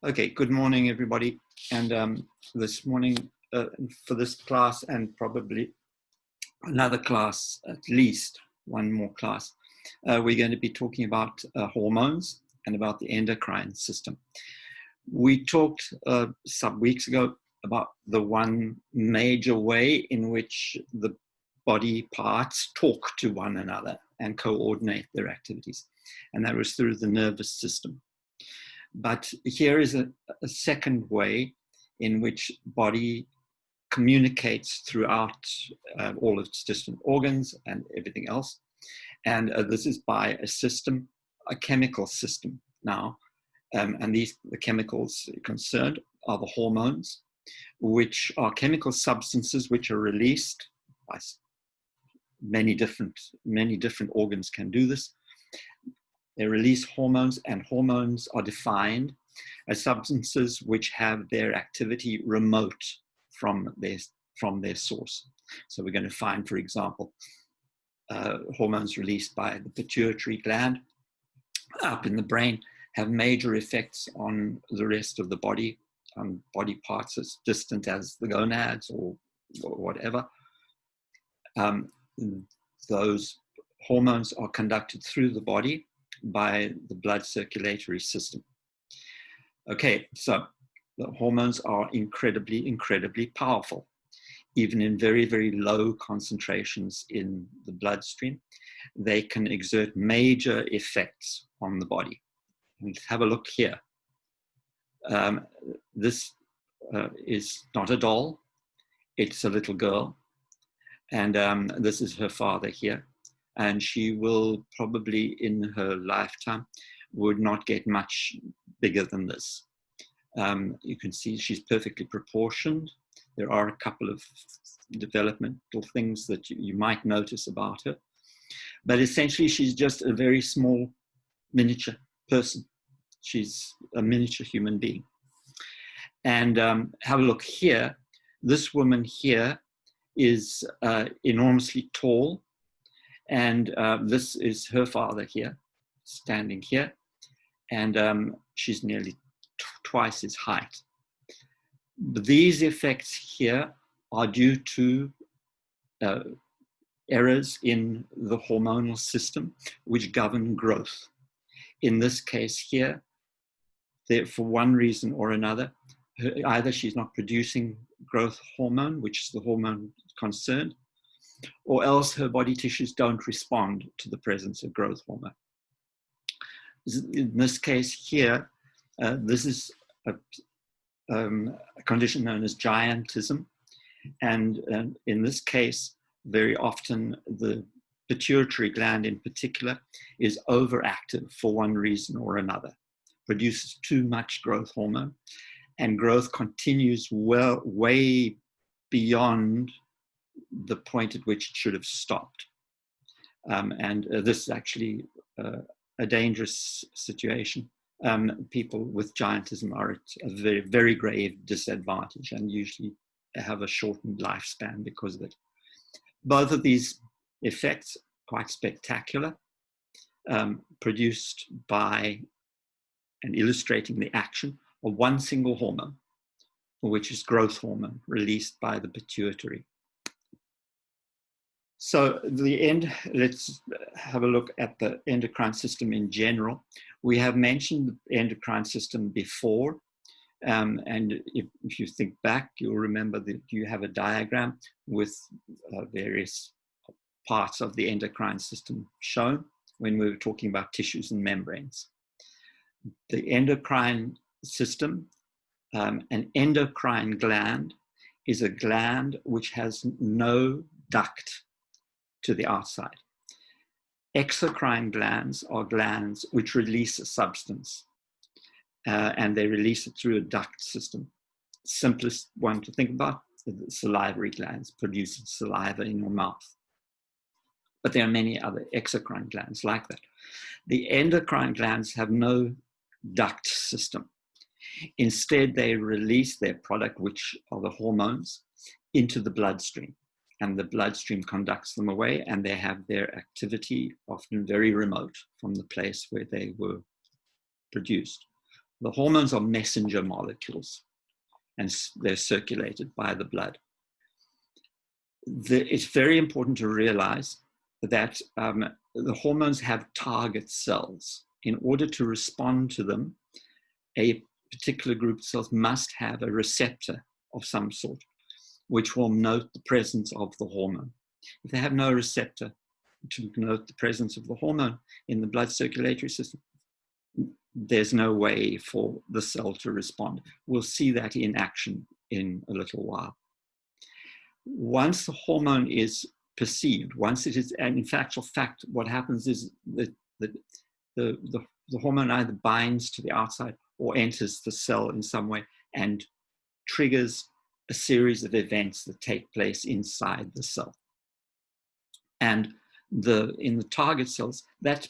Okay, good morning, everybody. And this morning, for this class and probably another class, at least one more class, we're going to be talking about hormones and about the endocrine system. We talked some weeks ago about the one major way in which the body parts talk to one another and coordinate their activities, and that was through the nervous system. But here is a second way in which body communicates throughout all of its distant organs and everything else. And this is by a system, a chemical system now. And the chemicals concerned are the hormones, which are chemical substances which are released by many different organs can do this. They release hormones, and hormones are defined as substances which have their activity remote from their source. So we're going to find, for example, hormones released by the pituitary gland up in the brain have major effects on the rest of the body, on body parts as distant as the gonads or whatever. Those hormones are conducted through the body by the blood circulatory system. Okay, so the hormones are incredibly powerful, even in very, very low concentrations in the bloodstream. They can exert major effects on the body. Let's have a look here. This is not a doll, it's a little girl. And this is her father here. And she will probably in her lifetime would not get much bigger than this. You can see she's perfectly proportioned. There are a couple of developmental things that you might notice about her. But essentially, she's just a very small miniature person. She's a miniature human being. And have a look here. This woman here is enormously tall. And this is her father here, standing here. And she's nearly twice his height. But these effects here are due to errors in the hormonal system which govern growth. In this case here, for one reason or another, either she's not producing growth hormone, which is the hormone concerned, or else her body tissues don't respond to the presence of growth hormone. In this case here, this is a condition known as giantism. And in this case, very often the pituitary gland in particular is overactive for one reason or another, produces too much growth hormone, and growth continues way beyond the point at which it should have stopped. And this is actually a dangerous situation. People with giantism are at a very, very grave disadvantage and usually have a shortened lifespan because of it. Both of these effects, quite spectacular, produced by and illustrating the action of one single hormone, which is growth hormone released by the pituitary. So let's have a look at the endocrine system in general. We have mentioned the endocrine system before. And if you think back, you'll remember that you have a diagram with various parts of the endocrine system shown when we were talking about tissues and membranes. The endocrine system, an endocrine gland is a gland which has no duct to the outside. Exocrine glands are glands which release a substance, and they release it through a duct system. Simplest one to think about, the salivary glands producing saliva in your mouth. But there are many other exocrine glands like that. The endocrine glands have no duct system. Instead, they release their product, which are the hormones, into the bloodstream. And the bloodstream conducts them away, and they have their activity often very remote from the place where they were produced. The hormones are messenger molecules, and they're circulated by the blood. It's very important to realize that the hormones have target cells. In order to respond to them, a particular group of cells must have a receptor of some sort, which will note the presence of the hormone. If they have no receptor to note the presence of the hormone in the blood circulatory system, there's no way for the cell to respond. We'll see that in action in a little while. Once the hormone is perceived, once it is, and in fact, what happens is that the hormone either binds to the outside or enters the cell in some way and triggers a series of events that take place inside the cell. And in the target cells, that's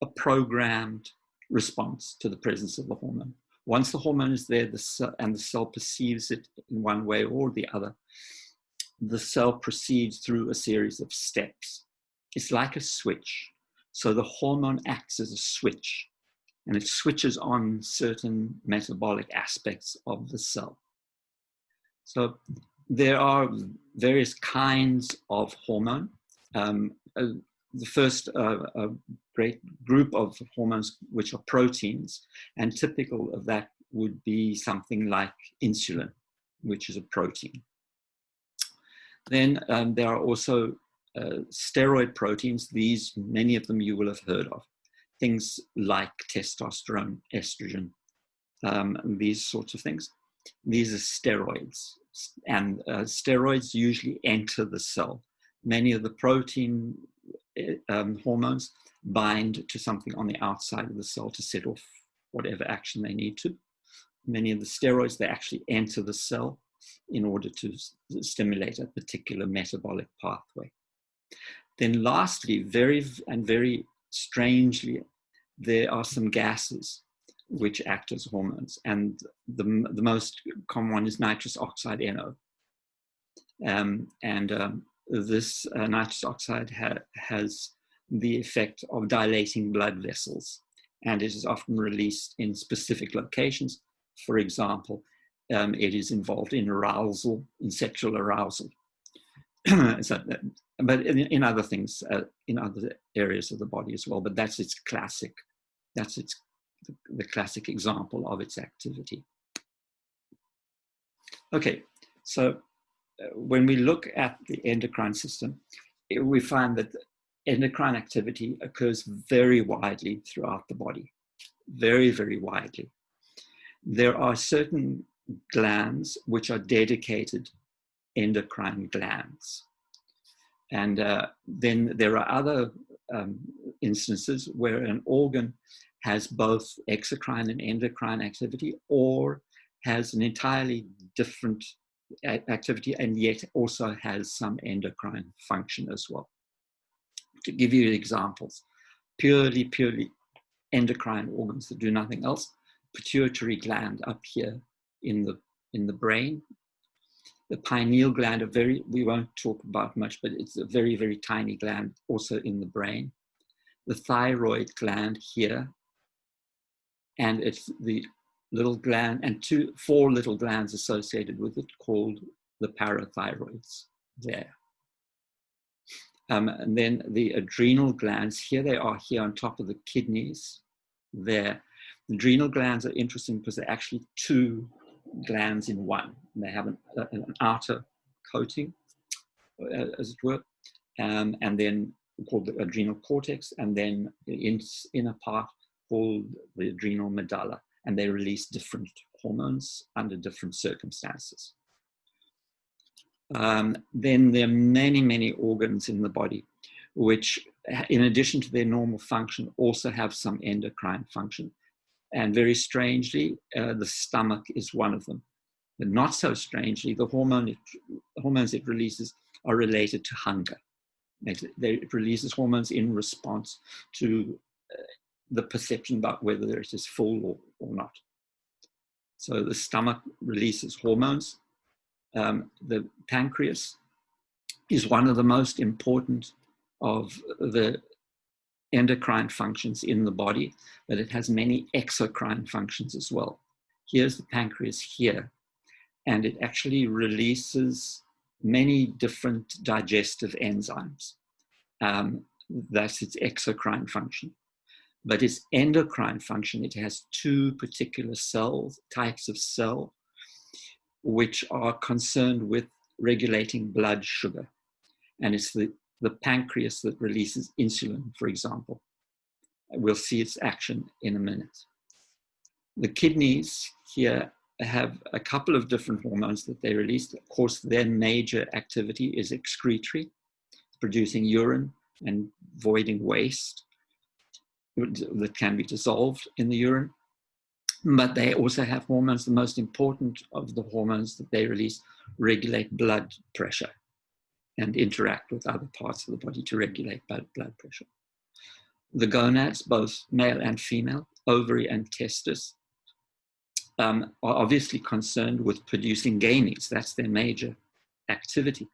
a programmed response to the presence of the hormone. Once the hormone is there, the cell perceives it in one way or the other, the cell proceeds through a series of steps. It's like a switch. So the hormone acts as a switch, and it switches on certain metabolic aspects of the cell. So there are various kinds of hormone. The first great group of hormones, which are proteins, and typical of that would be something like insulin, which is a protein. Then there are also steroid proteins. These, many of them you will have heard of. Things like testosterone, estrogen, these sorts of things. These are steroids. And steroids usually enter the cell. Many of the protein hormones bind to something on the outside of the cell to set off whatever action they need to. Many of the steroids, they actually enter the cell in order to stimulate a particular metabolic pathway. Then lastly, very strangely, there are some gases which act as hormones. And the most common one is nitrous oxide, NO. This nitrous oxide has the effect of dilating blood vessels, and it is often released in specific locations. For example, it is involved in arousal, in sexual arousal. But in other things, in other areas of the body as well. But that's the classic example of its activity. Okay, so when we look at the endocrine system, we find that endocrine activity occurs very widely throughout the body, very, very widely. There are certain glands which are dedicated endocrine glands. And then there are other instances where an organ has both exocrine and endocrine activity, or has an entirely different activity and yet also has some endocrine function as well. To give you examples, purely endocrine organs that do nothing else: pituitary gland up here in the brain. The pineal gland, we won't talk about much, but it's a very, very tiny gland also in the brain. The thyroid gland here, and it's the little gland, and 4 little glands associated with it called the parathyroids there. And then the adrenal glands, here they are, here on top of the kidneys there. The adrenal glands are interesting because they're actually 2 glands in one. And they have an outer coating, as it were, and then called the adrenal cortex, and then the inner part called the adrenal medulla. And they release different hormones under different circumstances. Then there are many, many organs in the body which, in addition to their normal function, also have some endocrine function. And very strangely, the stomach is one of them. But not so strangely, the hormones it releases are related to hunger. It releases hormones in response to the perception about whether it is full or not. So the stomach releases hormones. The pancreas is one of the most important of the endocrine functions in the body, but it has many exocrine functions as well. Here's the pancreas here, and it actually releases many different digestive enzymes. That's its exocrine function. But its endocrine function, it has two particular types of cell, which are concerned with regulating blood sugar. And it's the pancreas that releases insulin, for example. We'll see its action in a minute. The kidneys here have a couple of different hormones that they release. Of course, their major activity is excretory, producing urine and voiding waste that can be dissolved in the urine. But they also have hormones. The most important of the hormones that they release regulate blood pressure and interact with other parts of the body to regulate blood pressure. The gonads, both male and female, ovary and testis, are obviously concerned with producing gametes. That's their major activity.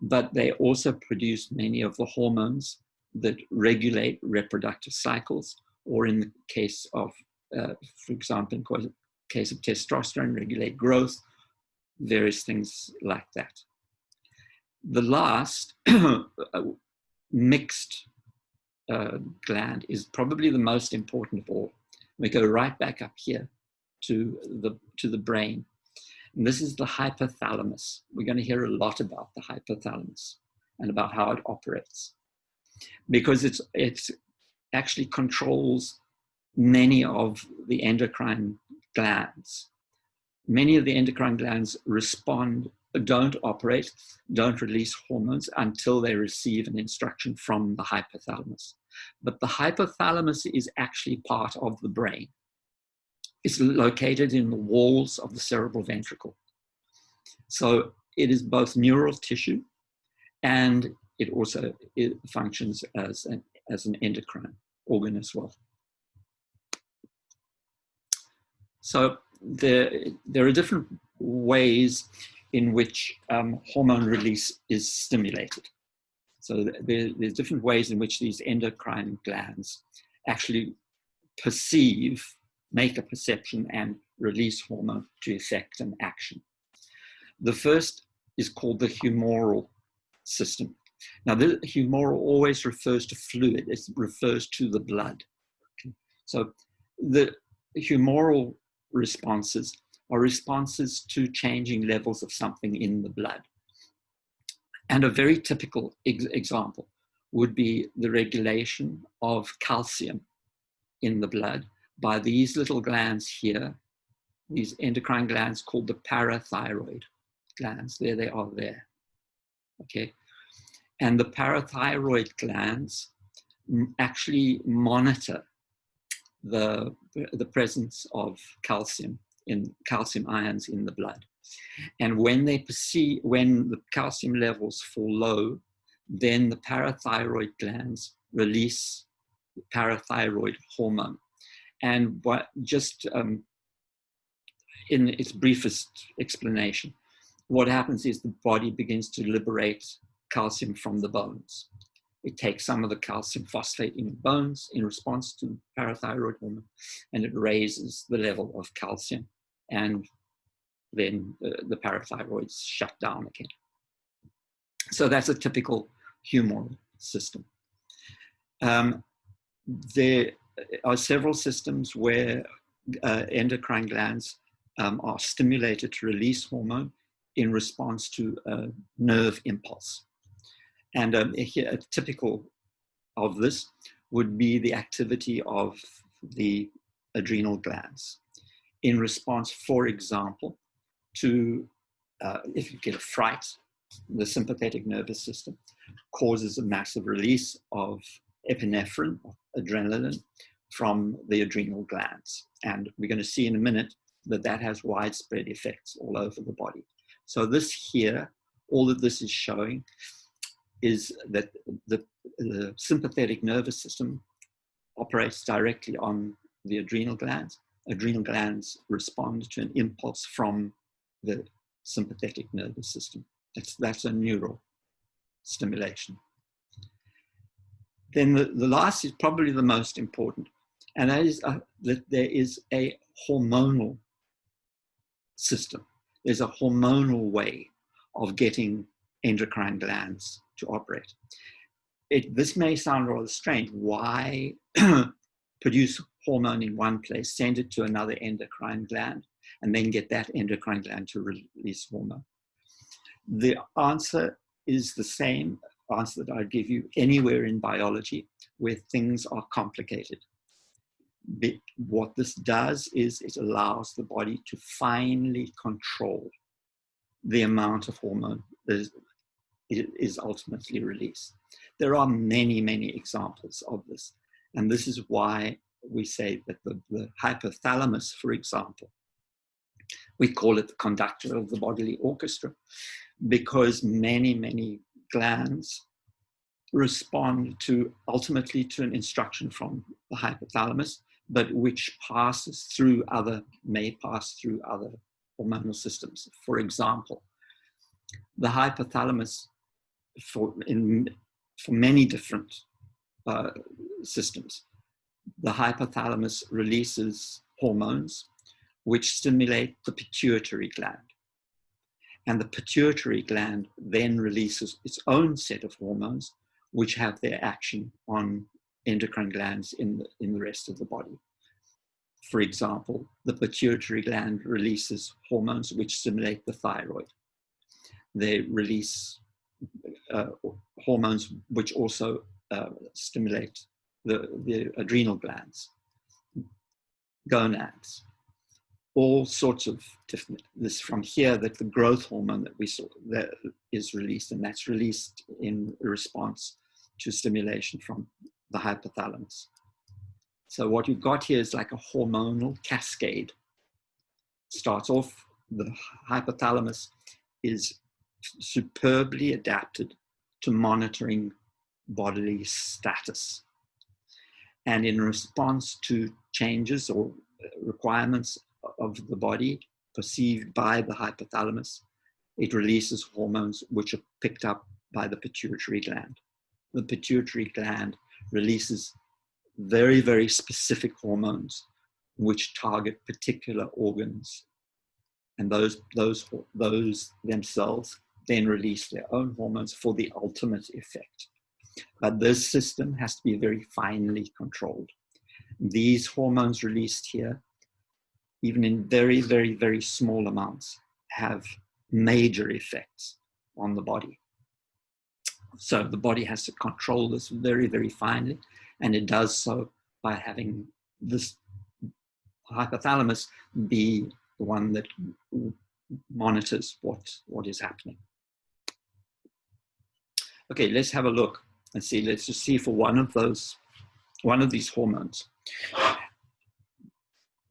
But they also produce many of the hormones that regulate reproductive cycles, or in the case of, for example, in the case of testosterone, regulate growth, various things like that. The last mixed gland is probably the most important of all. We go right back up here to the brain. And this is the hypothalamus. We're going to hear a lot about the hypothalamus and about how it operates, because it actually controls many of the endocrine glands. Many of the endocrine glands don't operate, don't release hormones until they receive an instruction from the hypothalamus. But the hypothalamus is actually part of the brain. It's located in the walls of the cerebral ventricle. So it is both neural tissue, and it also functions as an endocrine organ as well. So there are different ways in which hormone release is stimulated. So there's different ways in which these endocrine glands actually make a perception and release hormone to effect an action. The first is called the humoral system. Now, the humoral always refers to fluid. It refers to the blood. Okay. So the humoral responses are responses to changing levels of something in the blood. And a very typical example would be the regulation of calcium in the blood by these little glands here, these endocrine glands called the parathyroid glands. There they are there, okay? And the parathyroid glands actually monitor the presence of calcium ions in the blood. And when when the calcium levels fall low, then the parathyroid glands release the parathyroid hormone. And in its briefest explanation, what happens is the body begins to liberate calcium from the bones. It takes some of the calcium phosphate in the bones in response to parathyroid hormone, and it raises the level of calcium, and then the parathyroids shut down again. So that's a typical humoral system. There are several systems where endocrine glands are stimulated to release hormone in response to a nerve impulse. And here, a typical of this would be the activity of the adrenal glands in response, for example, to if you get a fright, the sympathetic nervous system causes a massive release of epinephrine, adrenaline, from the adrenal glands. And we're going to see in a minute that has widespread effects all over the body. So this here, all that this is showing is that the sympathetic nervous system operates directly on the adrenal glands. Adrenal glands respond to an impulse from the sympathetic nervous system. That's a neural stimulation. Then the last is probably the most important, and that is that there is a hormonal system. There's a hormonal way of getting endocrine glands to operate. This may sound rather strange. Why produce hormone in one place, send it to another endocrine gland, and then get that endocrine gland to release hormone? The answer is the same answer that I'd give you anywhere in biology where things are complicated. What this does is it allows the body to finely control the amount of hormone that is ultimately released. There are many, many examples of this. And this is why we say that the hypothalamus, for example, we call it the conductor of the bodily orchestra, because many, many glands respond ultimately to an instruction from the hypothalamus, but which may pass through other hormonal systems. For example, the hypothalamus for many different systems, the hypothalamus releases hormones which stimulate the pituitary gland. And the pituitary gland then releases its own set of hormones which have their action on endocrine glands in the rest of the body. For example, the pituitary gland releases hormones which stimulate the thyroid. They release hormones which also stimulate the adrenal glands, gonads, all sorts of different. This from here that the growth hormone that we saw that is released, and that's released in response to stimulation from the hypothalamus. So what you've got here is like a hormonal cascade. Starts off, the hypothalamus is superbly adapted to monitoring bodily status. And in response to changes or requirements of the body perceived by the hypothalamus, it releases hormones which are picked up by the pituitary gland. The pituitary gland releases very, very specific hormones which target particular organs. And those themselves then release their own hormones for the ultimate effect. But this system has to be very finely controlled. These hormones released here, even in very, very, very small amounts, have major effects on the body. So the body has to control this very, very finely, and it does so by having this hypothalamus be the one that monitors what is happening. Okay, let's have a look and see. Let's just see for one of these hormones.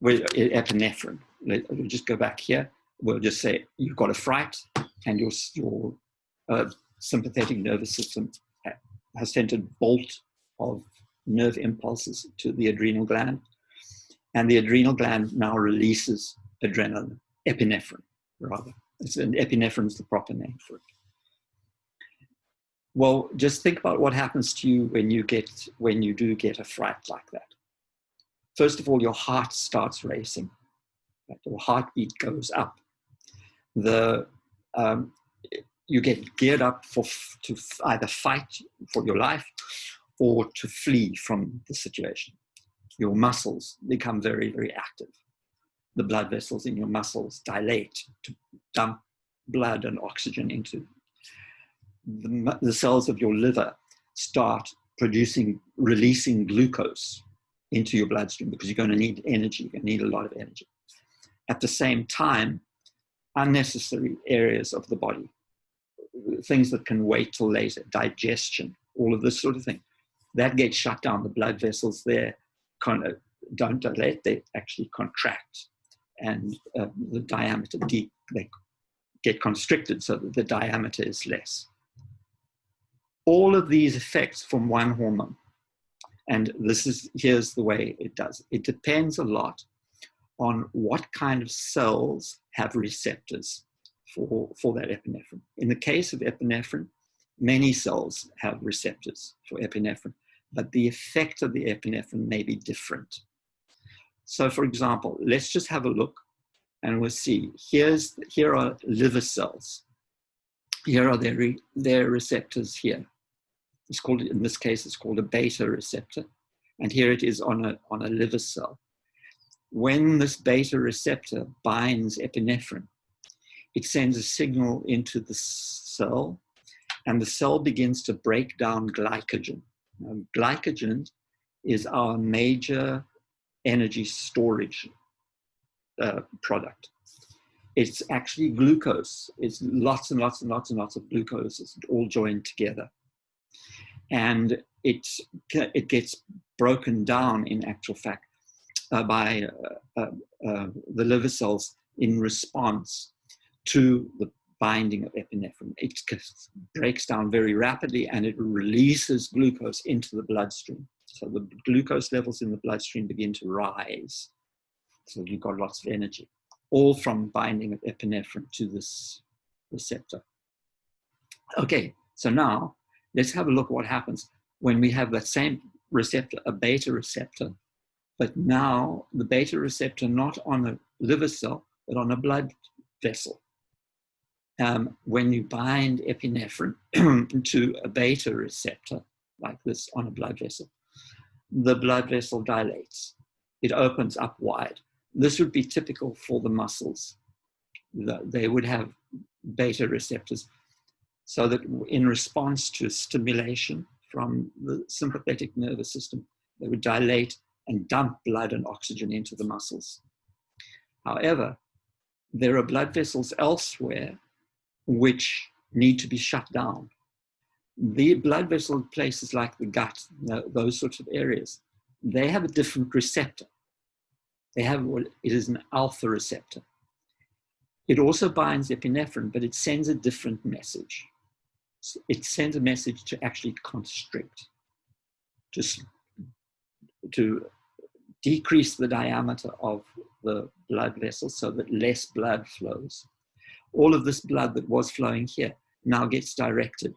Epinephrine. We'll just go back here. We'll just say you've got a fright, and your sympathetic nervous system has sent a bolt of nerve impulses to the adrenal gland, and the adrenal gland now releases epinephrine, rather. Epinephrine is the proper name for it. Well, just think about what happens to you when you do get a fright like that. First of all, your heart starts racing. Right? Your heartbeat goes up. You get geared up to either fight for your life or to flee from the situation. Your muscles become very, very active. The blood vessels in your muscles dilate to dump blood and oxygen into the cells of your liver. Start releasing glucose into your bloodstream because you're going to need energy. You're going to need a lot of energy. At the same time, unnecessary areas of the body, things that can wait till later, digestion, all of this sort of thing, that gets shut down. The blood vessels there kind of don't dilate, they actually contract, and the diameter they get constricted so that the diameter is less. All of these effects from one hormone, and here's the way it does. It depends a lot on what kind of cells have receptors for that epinephrine. In the case of epinephrine, many cells have receptors for epinephrine. but the effect of the epinephrine may be different. So for example, let's just have a look and we'll see. Here are liver cells. Here are their receptors here. It's called, in this case, it's called a beta receptor. And here it is on a liver cell. When this beta receptor binds epinephrine, it sends a signal into the cell, and the cell begins to break down glycogen. Now, glycogen is our major energy storage product. It's actually glucose. It's lots and lots and lots and lots of glucose. It's all joined together. And it gets broken down, in actual fact, by the liver cells in response to the binding of epinephrine. It breaks down very rapidly and it releases glucose into the bloodstream. So the glucose levels in the bloodstream begin to rise. So you've got lots of energy, all from binding of epinephrine to this receptor. Okay, so now let's have a look at what happens when we have that same receptor, a beta receptor, but now the beta receptor not on a liver cell, but on a blood vessel. When you bind epinephrine to a beta receptor, like this on a blood vessel, the blood vessel dilates. It opens up wide. This would be typical for the muscles. They would have beta receptors, so that in response to stimulation from the sympathetic nervous system, they would dilate and dump blood and oxygen into the muscles. However, there are blood vessels elsewhere which need to be shut down. The blood vessel places like the gut, those sorts of areas, they have a different receptor. They have what it is an alpha receptor. It also binds epinephrine, but it sends a different message. It sends a message to actually constrict, to decrease the diameter of the blood vessel so that less blood flows. All of this blood that was flowing here now gets directed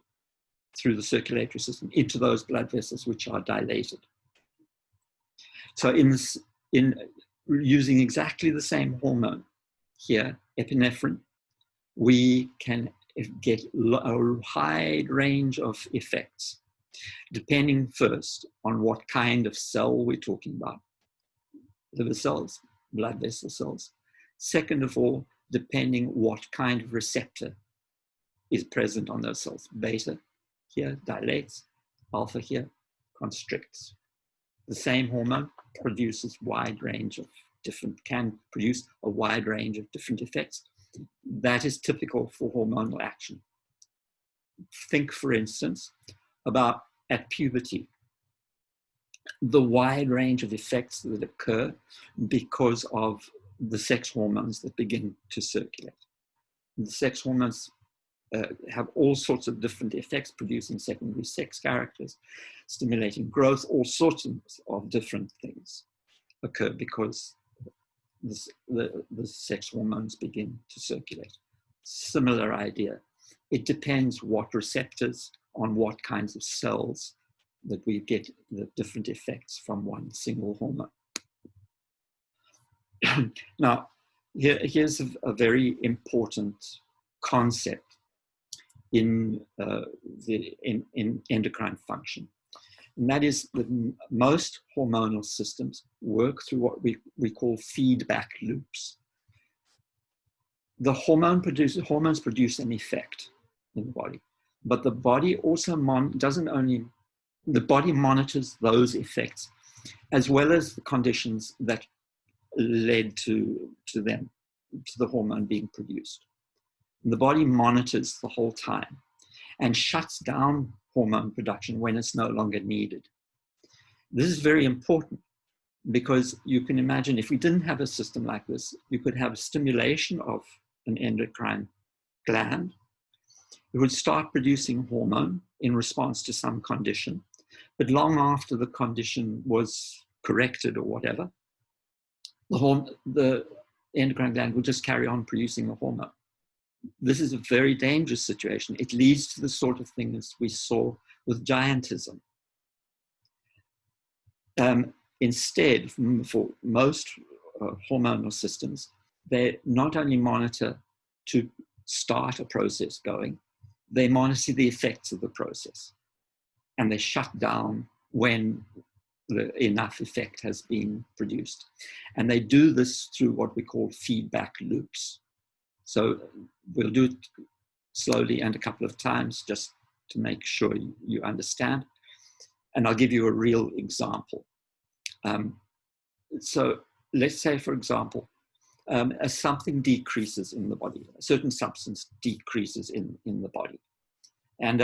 through the circulatory system into those blood vessels which are dilated. So in using exactly the same hormone here, epinephrine, we can get a wide range of effects, depending first on what kind of cell we're talking about. Liver cells, blood vessel cells. Second of all, depending what kind of receptor is present on those cells. Beta here dilates, alpha here constricts. The same hormone produces wide range of can produce a wide range of different effects. That is typical for hormonal action. Think, for instance, about at puberty, the wide range of effects that occur because of the sex hormones that begin to circulate. The sex hormones have all sorts of different effects, producing secondary sex characters, stimulating growth, all sorts of different things occur because the sex hormones begin to circulate. Similar idea. It depends what receptors on what kinds of cells that we get the different effects from one single hormone. Now, here's a very important concept in endocrine function. And that is that most hormonal systems work through what we call feedback loops. The hormones produce an effect in the body, but the body also the body monitors those effects as well as the conditions that led to the hormone being produced. And the body monitors the whole time and shuts down hormone production when it's no longer needed. This is very important because you can imagine if we didn't have a system like this, you could have a stimulation of an endocrine gland. It would start producing hormone in response to some condition, but long after the condition was corrected or whatever, the endocrine gland will just carry on producing the hormone. This is a very dangerous situation. It leads to the sort of things we saw with giantism. Instead, for most hormonal systems, they not only monitor to start a process going, they monitor the effects of the process. And they shut down when enough effect has been produced. And they do this through what we call feedback loops. So we'll do it slowly and a couple of times just to make sure you understand. And I'll give you a real example. So let's say, for example, as something decreases in the body, a certain substance decreases in the body. And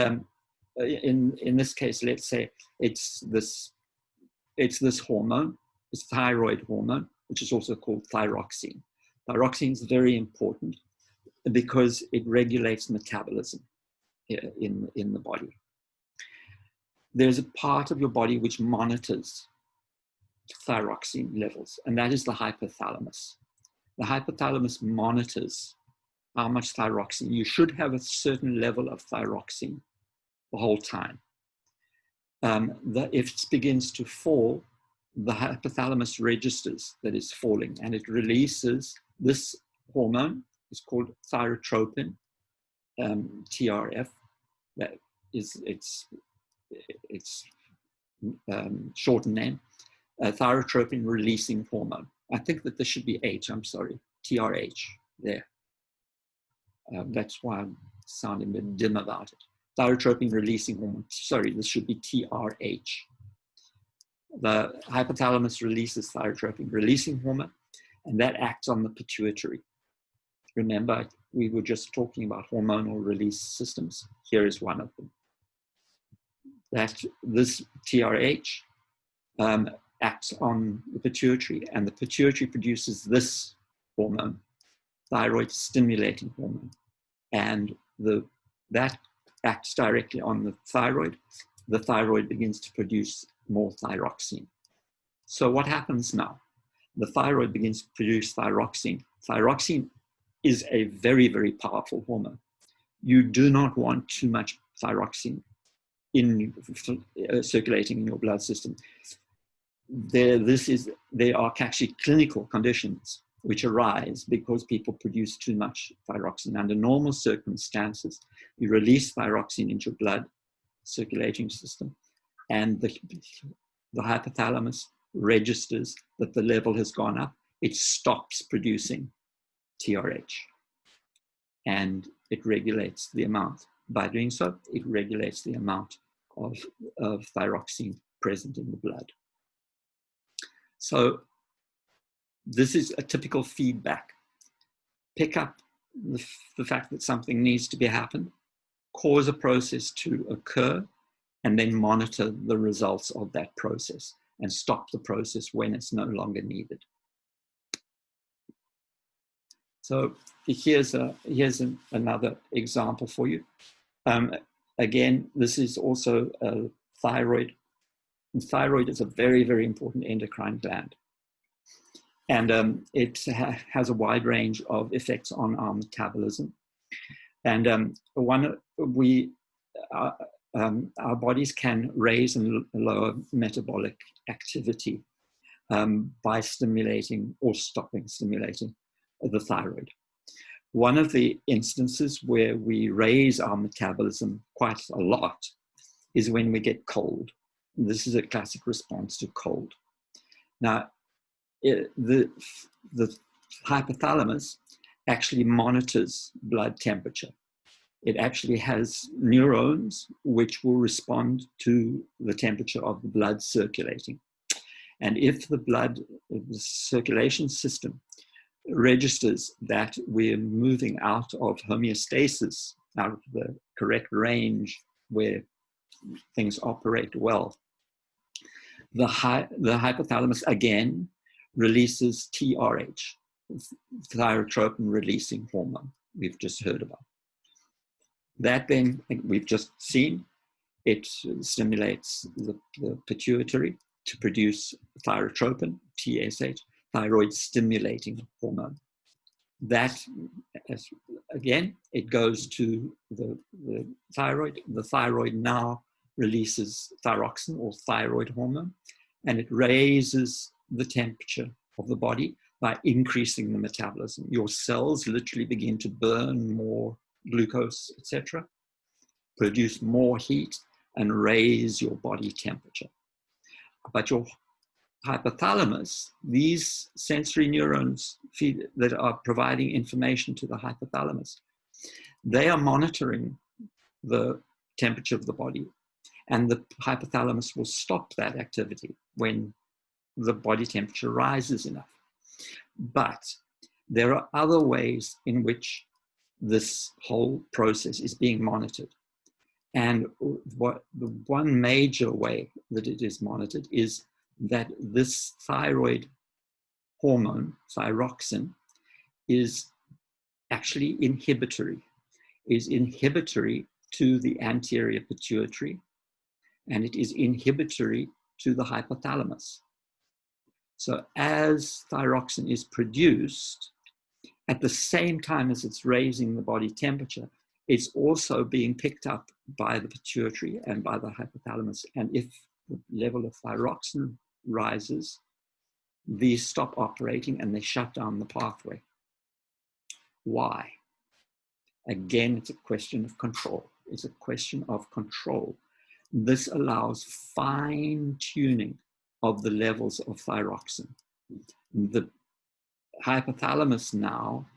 in this case, let's say it's this hormone, this thyroid hormone, which is also called thyroxine. Thyroxine is very important because it regulates metabolism in the body. There's a part of your body which monitors thyroxine levels, and that is the hypothalamus. The hypothalamus monitors how much thyroxine. You should have a certain level of thyroxine the whole time. If it begins to fall, the hypothalamus registers that it's falling, and it releases this hormone. It's called thyrotropin, TRF. That is its shortened name. Thyrotropin releasing hormone. I think that this should be H. I'm sorry, TRH. There. That's why I'm sounding a bit dim about it. Thyrotropin releasing hormone. Sorry, this should be TRH. The hypothalamus releases thyrotropin releasing hormone, and that acts on the pituitary. Remember, we were just talking about hormonal release systems. Here is one of them. This TRH acts on the pituitary, and the pituitary produces this hormone, thyroid stimulating hormone. And that acts directly on the thyroid. The thyroid begins to produce more thyroxine. So what happens now? The thyroid begins to produce thyroxine. Thyroxine is a very, very powerful hormone. You do not want too much thyroxine circulating in your blood system. There are actually clinical conditions which arise because people produce too much thyroxine. Under normal circumstances, you release thyroxine into your blood circulating system, and the hypothalamus registers that the level has gone up. It stops producing TRH, and it regulates the amount. By doing so, it regulates the amount of thyroxine present in the blood. So this is a typical feedback. Pick up the fact that something needs to be happened, cause a process to occur, and then monitor the results of that process and stop the process when it's no longer needed. So here's another example for you. Again, this is also a thyroid. And thyroid is a very, very important endocrine gland. And it has a wide range of effects on our metabolism. And our bodies can raise and lower metabolic activity by stimulating or stopping stimulating the thyroid. One of the instances where we raise our metabolism quite a lot is when we get cold. This is a classic response to cold. Now, the hypothalamus actually monitors blood temperature. It actually has neurons which will respond to the temperature of the blood circulating. And if the circulation system registers that we're moving out of homeostasis, out of the correct range where things operate well, the hypothalamus again releases TRH, thyrotropin releasing hormone we've just heard about. That then, we've just seen, it stimulates the pituitary to produce thyrotropin, TSH, thyroid stimulating hormone. That, again, it goes to the thyroid. The thyroid now releases thyroxine or thyroid hormone, and it raises the temperature of the body by increasing the metabolism. Your cells literally begin to burn more glucose, etc., produce more heat, and raise your body temperature. But your hypothalamus, these sensory neurons that are providing information to the hypothalamus, they are monitoring the temperature of the body, and the hypothalamus will stop that activity when the body temperature rises enough. But there are other ways in which this whole process is being monitored. And the one major way that it is monitored is that this thyroid hormone, thyroxine, is actually inhibitory, to the anterior pituitary, and it is inhibitory to the hypothalamus. So as thyroxine is produced, at the same time as it's raising the body temperature, it's also being picked up by the pituitary and by the hypothalamus. And if the level of thyroxine rises, these stop operating and they shut down the pathway. Why? Again, it's a question of control. It's a question of control. This allows fine-tuning of the levels of thyroxine. The hypothalamus now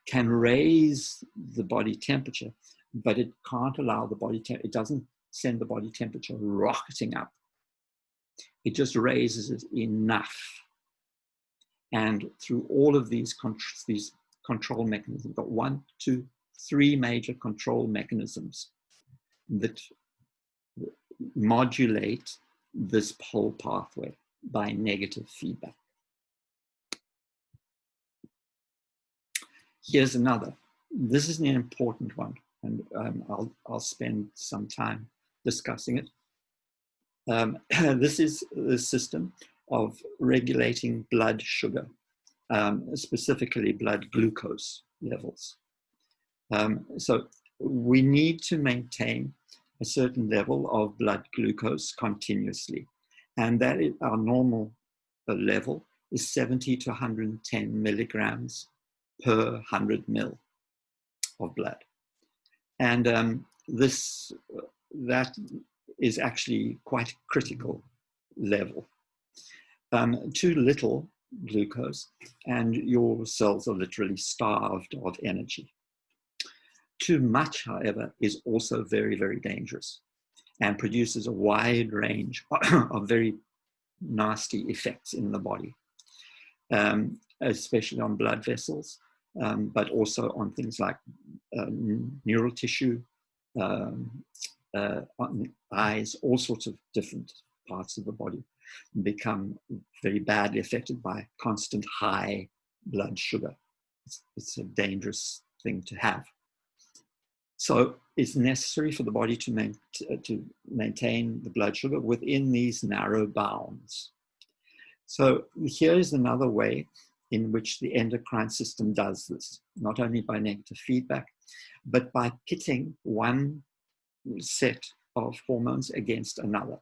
can raise the body temperature, but it can't allow the body temperature, it doesn't send the body temperature rocketing up. It just raises it enough. And through all of these control mechanisms, we've got 1, 2, 3 major control mechanisms that modulate this whole pathway by negative feedback. Here's another. This is an important one, and I'll spend some time discussing it. This is the system of regulating blood sugar, specifically blood glucose levels. So we need to maintain a certain level of blood glucose continuously, and that is our normal level is 70 to 110 milligrams per 100 ml of blood. And that is actually quite a critical level. Too little glucose and your cells are literally starved of energy. Too much, however, is also very, very dangerous and produces a wide range of very nasty effects in the body, especially on blood vessels, but also on things like neural tissue, on the eyes, all sorts of different parts of the body become very badly affected by constant high blood sugar. It's a dangerous thing to have. So it's necessary for the body to maintain the blood sugar within these narrow bounds. So here is another way in which the endocrine system does this, not only by negative feedback, but by pitting one set of hormones against another,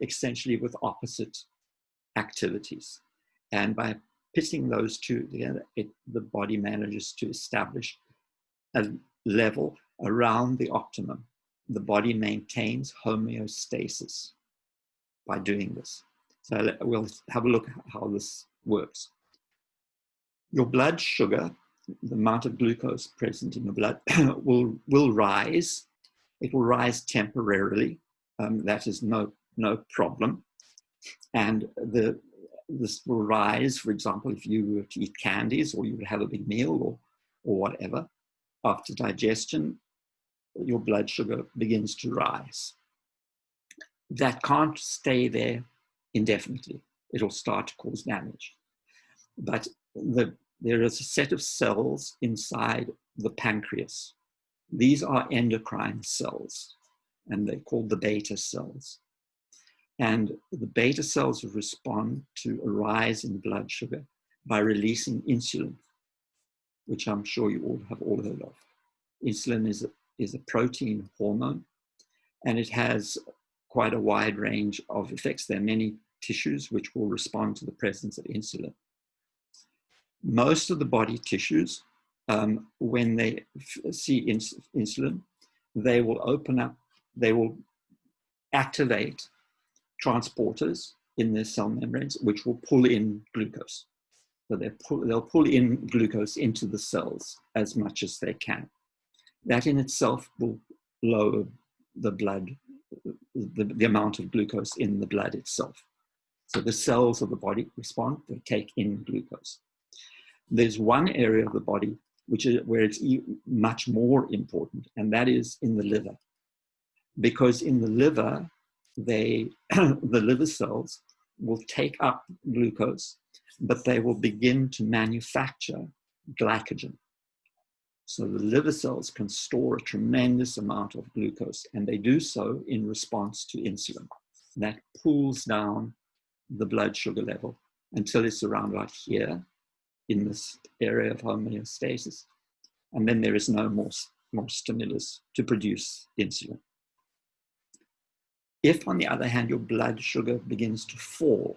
essentially with opposite activities. And by pitting those two together, the body manages to establish a level around the optimum. The body maintains homeostasis by doing this. So we'll have a look at how this works. Your blood sugar, the amount of glucose present in the blood, will rise. It will rise temporarily. That is no problem. And this will rise, for example, if you were to eat candies or you would have a big meal or whatever. After digestion, your blood sugar begins to rise. That can't stay there indefinitely. It'll start to cause damage. But there is a set of cells inside the pancreas. These are endocrine cells, and they're called the beta cells. And the beta cells respond to a rise in blood sugar by releasing insulin, which I'm sure you have all heard of. Insulin is a protein hormone, and it has quite a wide range of effects. There are many tissues which will respond to the presence of insulin. Most of the body tissues, when they see insulin, they will open up, they will activate transporters in their cell membranes, which will pull in glucose. So they'll pull in glucose into the cells as much as they can. That in itself will lower the blood, the amount of glucose in the blood itself. So the cells of the body respond, they take in glucose. There's one area of the body where it's much more important, and that is in the liver. Because in the liver, the liver cells will take up glucose, but they will begin to manufacture glycogen. So the liver cells can store a tremendous amount of glucose, and they do so in response to insulin. That pulls down the blood sugar level until it's around right here in this area of homeostasis. And then there is no more stimulus to produce insulin. If, on the other hand, your blood sugar begins to fall,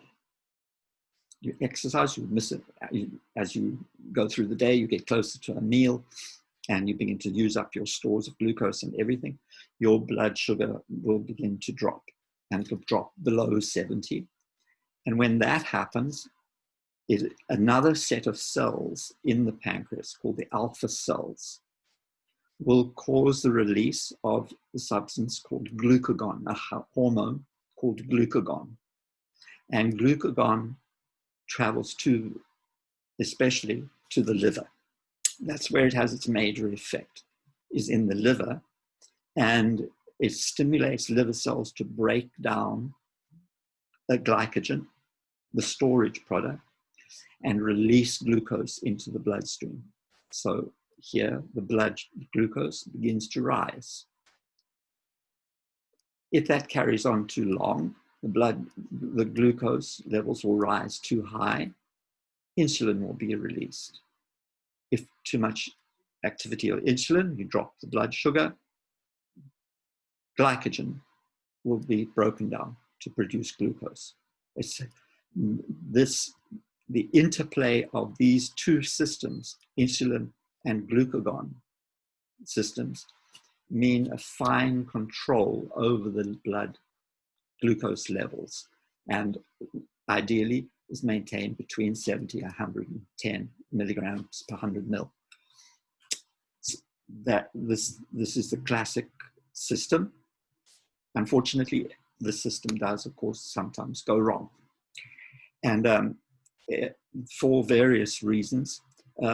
you exercise, you miss it. As you go through the day, you get closer to a meal, and you begin to use up your stores of glucose and everything, your blood sugar will begin to drop, and it'll drop below 70. And when that happens, another set of cells in the pancreas called the alpha cells will cause the release of the substance called glucagon, a hormone called glucagon. And glucagon travels especially to the liver. That's where it has its major effect, is in the liver. And it stimulates liver cells to break down the glycogen, the storage product, and release glucose into the bloodstream. So here, the blood glucose begins to rise. If that carries on too long, the glucose levels will rise too high, insulin will be released. If too much activity of insulin, you drop the blood sugar, glycogen will be broken down to produce glucose. The interplay of these two systems, insulin and glucagon systems, mean a fine control over the blood glucose levels, and ideally is maintained between 70 and 110 milligrams per 100 mil. This is the classic system. Unfortunately, the system does, of course, sometimes go wrong. And for various reasons,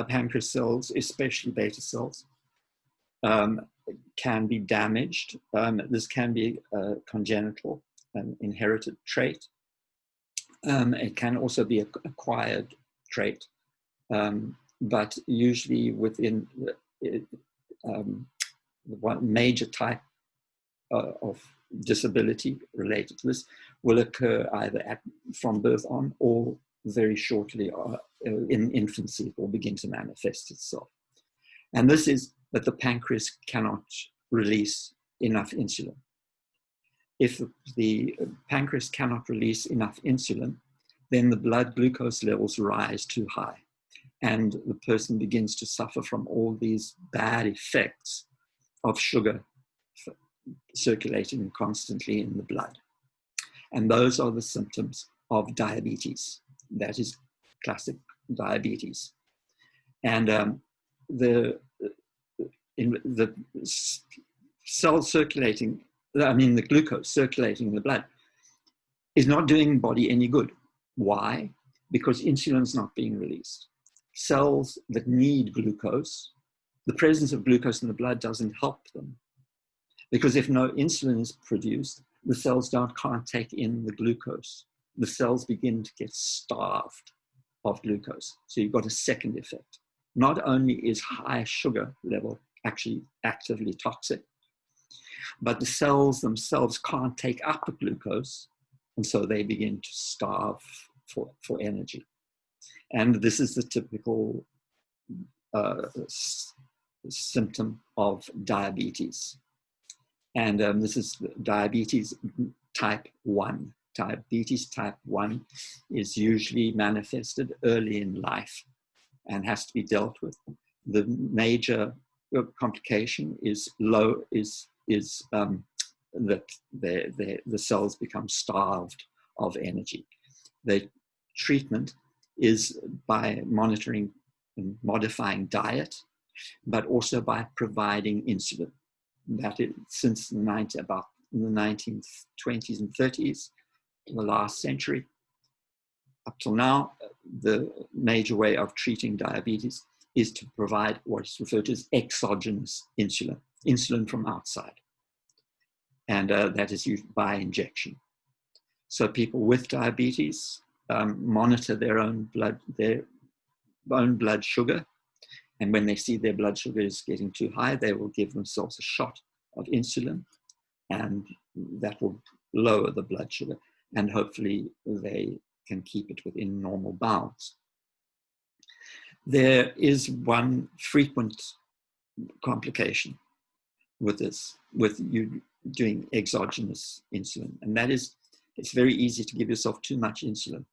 pancreas cells, especially beta cells, can be damaged. This can be congenital, an inherited trait. It can also be an acquired trait, but usually within one major type of disability related to this will occur either from birth on or very shortly in infancy. It will begin to manifest itself. And this is that the pancreas cannot release enough insulin. If the pancreas cannot release enough insulin, then the blood glucose levels rise too high, and the person begins to suffer from all these bad effects of sugar circulating constantly in the blood. And those are the symptoms of diabetes. That is classic diabetes. And the cells circulating, the glucose circulating in the blood is not doing the body any good. Why? Because insulin is not being released. Cells that need glucose, the presence of glucose in the blood doesn't help them. Because if no insulin is produced, the cells can't take in the glucose. The cells begin to get starved of glucose. So you've got a second effect. Not only is high sugar level actually actively toxic, but the cells themselves can't take up the glucose, and so they begin to starve for energy. And this is the typical symptom of diabetes. And this is diabetes type 1. diabetes type 1 is usually manifested early in life and has to be dealt with. The major complication is that the cells become starved of energy. The treatment is by monitoring and modifying diet, but also by providing insulin. That is, since about in the 1920s and 30s, in the last century, up till now, the major way of treating diabetes is to provide what is referred to as exogenous insulin from outside. And that is used by injection. So people with diabetes monitor their own blood sugar. And when they see their blood sugar is getting too high, they will give themselves a shot of insulin, and that will lower the blood sugar. And hopefully they can keep it within normal bounds. There is one frequent complication with this, with you doing exogenous insulin, and that is it's very easy to give yourself too much insulin.